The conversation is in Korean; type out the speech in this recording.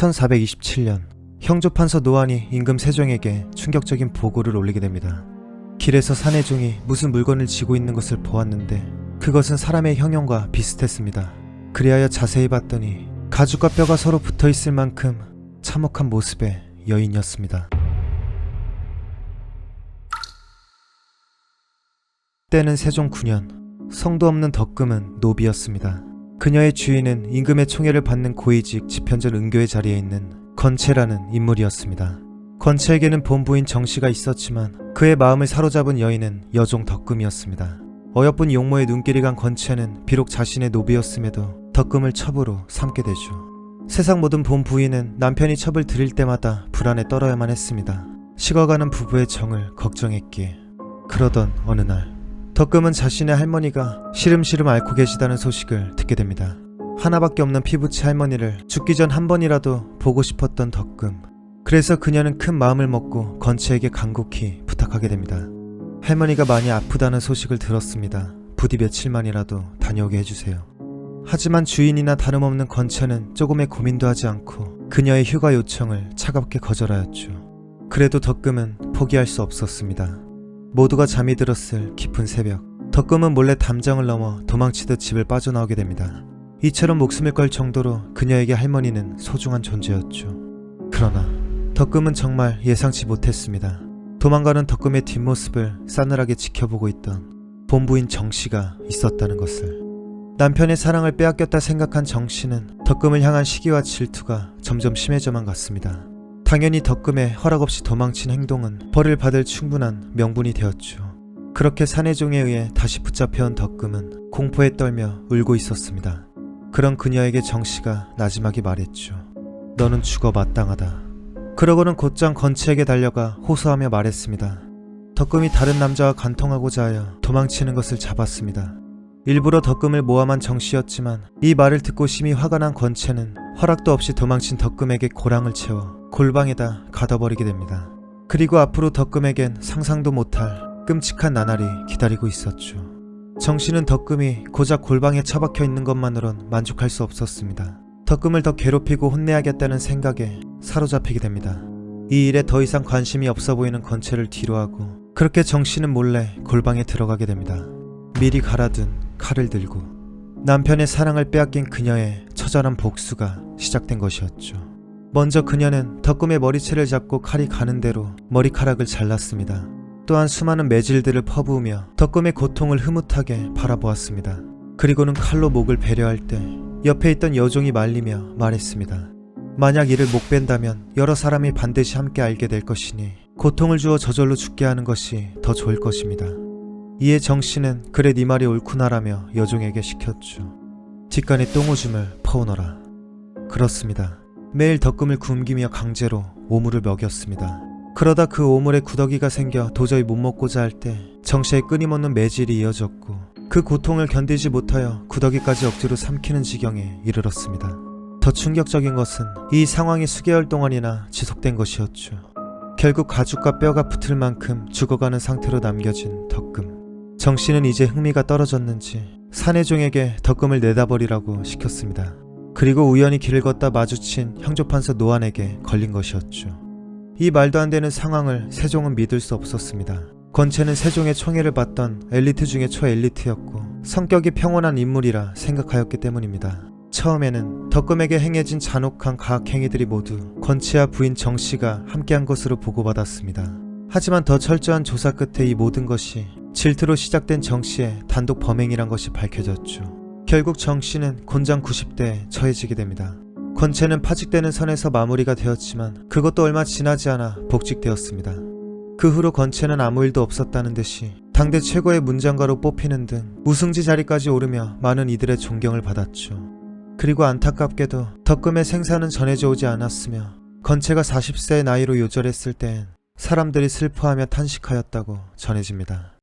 1427년 형조판서 노안이 임금 세종에게 충격적인 보고를 올리게 됩니다. 길에서 사내종이 무슨 물건을 쥐고 있는 것을 보았는데 그것은 사람의 형형과 비슷했습니다. 그리하여 자세히 봤더니 가죽과 뼈가 서로 붙어있을 만큼 참혹한 모습의 여인이었습니다. 때는 세종 9년 성도 없는 덕금은 노비였습니다. 그녀의 주인은 임금의 총애를 받는 고위직 집현전 은교의 자리에 있는 건채라는 인물이었습니다. 건채에게는 본부인 정씨가 있었지만 그의 마음을 사로잡은 여인은 여종 덕금이었습니다. 어여쁜 용모에 눈길이 간 건채는 비록 자신의 노비였음에도 덕금을 첩으로 삼게 되죠. 세상 모든 본부인은 남편이 첩을 들일 때마다 불안에 떨어야만 했습니다. 식어가는 부부의 정을 걱정했기에. 그러던 어느 날 덕금은 자신의 할머니가 시름시름 앓고 계시다는 소식을 듣게 됩니다. 하나밖에 없는 피부치 할머니를 죽기 전 한 번이라도 보고 싶었던 덕금. 그래서 그녀는 큰 마음을 먹고 건채에게 간곡히 부탁하게 됩니다. 할머니가 많이 아프다는 소식을 들었습니다. 부디 며칠만이라도 다녀오게 해주세요. 하지만 주인이나 다름없는 건채는 조금의 고민도 하지 않고 그녀의 휴가 요청을 차갑게 거절하였죠. 그래도 덕금은 포기할 수 없었습니다. 모두가 잠이 들었을 깊은 새벽, 덕금은 몰래 담장을 넘어 도망치듯 집을 빠져나오게 됩니다. 이처럼 목숨을 걸 정도로 그녀에게 할머니는 소중한 존재였죠. 그러나 덕금은 정말 예상치 못했습니다. 도망가는 덕금의 뒷모습을 싸늘하게 지켜보고 있던 본부인 정씨가 있었다는 것을. 남편의 사랑을 빼앗겼다 생각한 정씨는 덕금을 향한 시기와 질투가 점점 심해져만 갔습니다. 당연히 덕금의 허락 없이 도망친 행동은 벌을 받을 충분한 명분이 되었죠. 그렇게 사내종에 의해 다시 붙잡혀온 덕금은 공포에 떨며 울고 있었습니다. 그런 그녀에게 정씨가 나지막이 말했죠. 너는 죽어 마땅하다. 그러고는 곧장 건채에게 달려가 호소하며 말했습니다. 덕금이 다른 남자와 간통하고자 하여 도망치는 것을 잡았습니다. 일부러 덕금을 모함한 정씨였지만 이 말을 듣고 심히 화가 난 건채는 허락도 없이 도망친 덕금에게 고랑을 채워 골방에다 가둬버리게 됩니다. 그리고 앞으로 덕금에겐 상상도 못할 끔찍한 나날이 기다리고 있었죠. 정씨는 덕금이 고작 골방에 처박혀 있는 것만으론 만족할 수 없었습니다. 덕금을 더 괴롭히고 혼내야겠다는 생각에 사로잡히게 됩니다. 이 일에 더 이상 관심이 없어 보이는 건채를 뒤로하고 그렇게 정씨는 몰래 골방에 들어가게 됩니다. 미리 갈아둔 칼을 들고 남편의 사랑을 빼앗긴 그녀의 처절한 복수가 시작된 것이었죠. 먼저 그녀는 덕금의 머리채를 잡고 칼이 가는 대로 머리카락을 잘랐습니다. 또한 수많은 매질들을 퍼부으며 덕금의 고통을 흐뭇하게 바라보았습니다. 그리고는 칼로 목을 베려할 때 옆에 있던 여종이 말리며 말했습니다. 만약 이를 못 뺀다면 여러 사람이 반드시 함께 알게 될 것이니 고통을 주어 저절로 죽게 하는 것이 더 좋을 것입니다. 이에 정씨는 그래 네 말이 옳구나라며 여종에게 시켰죠. 뒷간에 똥오줌을 퍼오너라. 그렇습니다. 매일 덕금을 굶기며 강제로 오물을 먹였습니다. 그러다 그 오물에 구더기가 생겨 도저히 못 먹고자 할 때 정씨의 끊임없는 매질이 이어졌고 그 고통을 견디지 못하여 구더기까지 억지로 삼키는 지경에 이르렀습니다. 더 충격적인 것은 이 상황이 수개월 동안이나 지속된 것이었죠. 결국 가죽과 뼈가 붙을 만큼 죽어가는 상태로 남겨진 덕금. 정씨는 이제 흥미가 떨어졌는지 사내종에게 덕금을 내다버리라고 시켰습니다. 그리고 우연히 길을 걷다 마주친 형조판서 노안에게 걸린 것이었죠. 이 말도 안 되는 상황을 세종은 믿을 수 없었습니다. 건채는 세종의 총애를 받던 엘리트 중의 초엘리트였고 성격이 평온한 인물이라 생각하였기 때문입니다. 처음에는 덕금에게 행해진 잔혹한 가학행위들이 모두 건채와 부인 정씨가 함께한 것으로 보고받았습니다. 하지만 더 철저한 조사 끝에 이 모든 것이 질투로 시작된 정씨의 단독 범행이란 것이 밝혀졌죠. 결국 정씨는 곤장 90대에 처해지게 됩니다. 건채는 파직되는 선에서 마무리가 되었지만 그것도 얼마 지나지 않아 복직되었습니다. 그 후로 건채는 아무 일도 없었다는 듯이 당대 최고의 문장가로 뽑히는 등 우승지 자리까지 오르며 많은 이들의 존경을 받았죠. 그리고 안타깝게도 덕금의 생사는 전해져 오지 않았으며 건채가 40세의 나이로 요절했을 땐 사람들이 슬퍼하며 탄식하였다고 전해집니다.